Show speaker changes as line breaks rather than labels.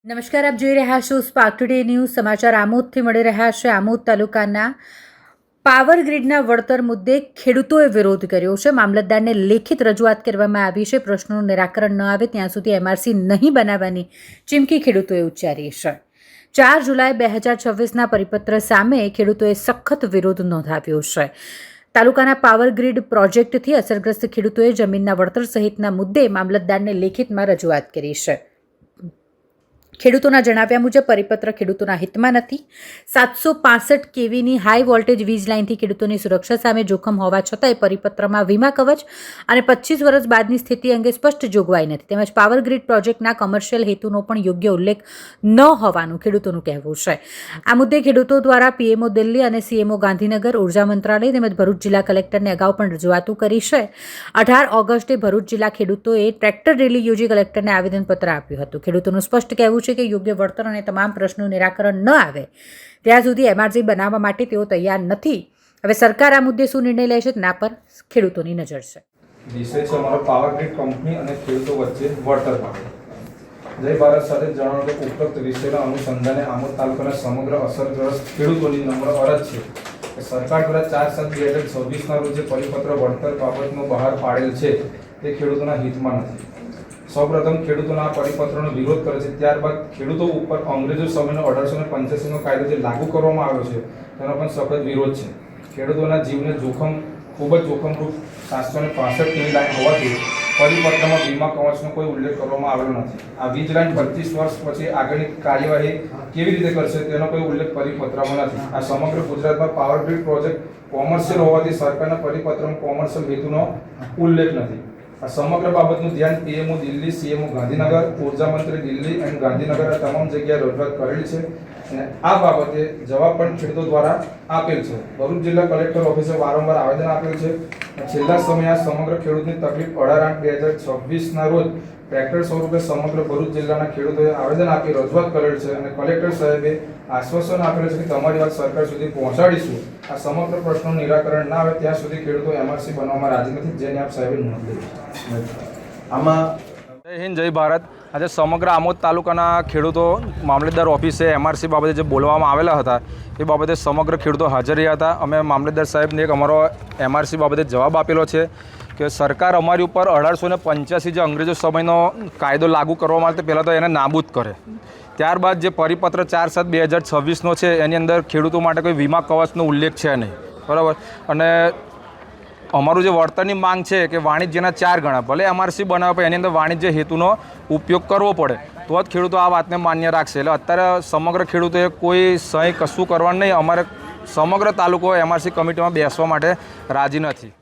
નમસ્કાર, આપ જોઈ રહ્યા છો સ્પાર્ક ટુડે ન્યૂઝ. સમાચાર આમોદથી મળી રહ્યા છે. આમોદ તાલુકાના પાવર ગ્રીડના વળતર મુદ્દે ખેડૂતોએ વિરોધ કર્યો છે. મામલતદારને લેખિત રજૂઆત કરવામાં આવી છે. પ્રશ્નોનું નિરાકરણ ન આવે ત્યાં સુધી એમઆરસી નહીં બનાવવાની ચીમકી ખેડૂતોએ ઉચ્ચારી છે. 4 જુલાઈ 2026ના પરિપત્ર સામે ખેડૂતોએ સખત વિરોધ નોંધાવ્યો છે. તાલુકાના પાવર ગ્રીડ પ્રોજેક્ટથી અસરગ્રસ્ત ખેડૂતોએ જમીનના વળતર સહિતના મુદ્દે મામલતદારને લેખિતમાં રજૂઆત કરી છે. ખેડૂતોના જણાવ્યા મુજબ પરિપત્ર ખેડૂતોના હિતમાં નથી. 765 કેવીની હાઈ વોલ્ટેજ વીજ લાઇનથી ખેડૂતોની સુરક્ષા સામે જોખમ હોવા છતાંય પરિપત્રમાં વીમા કવચ અને 25 વર્ષ બાદની સ્થિતિ અંગે સ્પષ્ટ જોગવાઈ નથી. તેમજ પાવર ગ્રીડ પ્રોજેક્ટના કમર્શિયલ હેતુનો પણ યોગ્ય ઉલ્લેખ ન હોવાનું ખેડૂતોનું કહેવું છે. આ મુદ્દે ખેડૂતો દ્વારા પીએમઓ દિલ્હી અને સીએમઓ ગાંધીનગર, ઉર્જા મંત્રાલય તેમજ ભરૂચ જિલ્લા કલેક્ટરને અગાઉ પણ રજૂઆતો કરી છે. 18 ઓગસ્ટે ભરૂચ જિલ્લા ખેડૂતોએ ટ્રેક્ટર રેલી યોજી કલેક્ટરને આવેદનપત્ર આપ્યું હતું. ખેડૂતોનું સ્પષ્ટ કહેવું છે કે યોગ્ય વળતર અને તમામ પ્રશ્નોનું નિરાકરણ ન આવે ત્યાં સુધી એમઆરસી બનાવવા માટે તેઓ તૈયાર નથી. હવે સરકાર આ મુદ્દે શું નિર્ણય લે છે તેના પર ખેડૂતોની નજર છે.
વિષય છે અમારો પાવર ગ્રીડ કંપની અને ખેડૂતો વચ્ચે વળતર માટે. જય ભારત સાથે જણાવ્યું કે ઉપરોક્ત વિષયના અનુસંધાને આમોદ તાલુકાના સમગ્ર અસરગ્રસ્ત ખેડૂતોની નમ્ર અરજ છે કે સરકાર દ્વારા 4/7/2026ના રોજ જે પરિપત્ર વળતર બાબતનો બહાર પાડેલ છે તે ખેડૂતોના હિતમાં નથી. સૌપ્રથમ ખેડૂતોના આ પરિપત્રનો વિરોધ કરે છે, ત્યારબાદ ખેડૂતો ઉપર અંગ્રેજો સમયનો 1885નો કાયદો જે લાગુ કરવામાં આવ્યો છે તેનો પણ સખત વિરોધ છે. ખેડૂતોના જીવને ખૂબ જ જોખમરૂપ 765 કેવી લાઈન હોવાથી પરિપત્રમાં વીમા કવચનો કોઈ ઉલ્લેખ કરવામાં આવેલો નથી. આ વીજ લાઈન 25 વર્ષ પછી આગળની કાર્યવાહી કેવી રીતે કરશે તેનો કોઈ ઉલ્લેખ પરિપત્રમાં નથી. આ સમગ્ર ગુજરાતમાં પાવર ગ્રીડ પ્રોજેક્ટ કોમર્શિયલ હોવાથી સરકારના પરિપત્રમાં કોમર્શિયલ હેતુનો ઉલ્લેખ નથી. આ સમગ્ર બાબતનું ધ્યાન પીએમઓ દિલ્હી, સીએમઓ ગાંધીનગર, ઉર્જા મંત્રી દિલ્હી અને ગાંધીનગર આ તમામ જગ્યાએ રજૂઆત કરેલી છે અને આ બાબતે જવાબ પણ ખેડૂતો દ્વારા આપેલ છે. ભરૂચ જિલ્લા કલેક્ટર ઓફિસે વારંવાર આવેદન આપેલ છે. છેલ્લા સમયે આ સમગ્ર ખેડૂતની તકલીફ 18/8/2026ના રોજ ટ્રેક્ટર સ્વરૂપે સમગ્ર ભરૂચ જિલ્લાના ખેડૂતોએ આવેદન આપી રજૂઆત કરેલ છે અને કલેક્ટર સાહેબે આશ્વાસન આપેલું છે કે તમારી વાત સરકાર સુધી પહોંચાડીશું. આ સમગ્ર પ્રશ્નનું નિરાકરણ ના આવે ત્યાં સુધી ખેડૂતો એમઆરસી બનાવવામાં રાજી નથી, જેની આપ સાહેબે નોંધ લીધી. આમાં
જય હિન્દ, જય ભારત. આજે સમગ્ર આમોદ તાલુકાના ખેડૂતો મામલતદાર ઓફિસે એમઆરસી બાબતે જે બોલવામાં આવેલા હતા એ બાબતે સમગ્ર ખેડૂતો હાજર રહ્યા હતા. અમે મામલતદાર સાહેબને એક અમારો એમઆરસી બાબતે જવાબ આપેલો છે કે સરકાર અમારી ઉપર 1885 જે અંગ્રેજો સમયનો કાયદો લાગુ કરવા માટે પહેલાં તો એને નાબૂદ કરે, ત્યારબાદ જે પરિપત્ર 4/7/2026નો છે એની અંદર ખેડૂતો માટે કોઈ વીમા કવચનો ઉલ્લેખ છે નહીં, બરાબર. અને અમારું જે વળતરની માંગ છે કે વાણિજ્યના 4 ગણા, ભલે એમઆરસી બનાવે પણ એની અંદર વાણિજ્ય હેતુનો ઉપયોગ કરવો પડે તો જ ખેડૂતો આ વાતને માન્ય રાખશે. એટલે અત્યારે સમગ્ર ખેડૂતોએ કોઈ સહી કશું કરવાનું નહીં. અમારે સમગ્ર તાલુકો એમઆરસી કમિટીમાં બેસવા માટે રાજી નથી.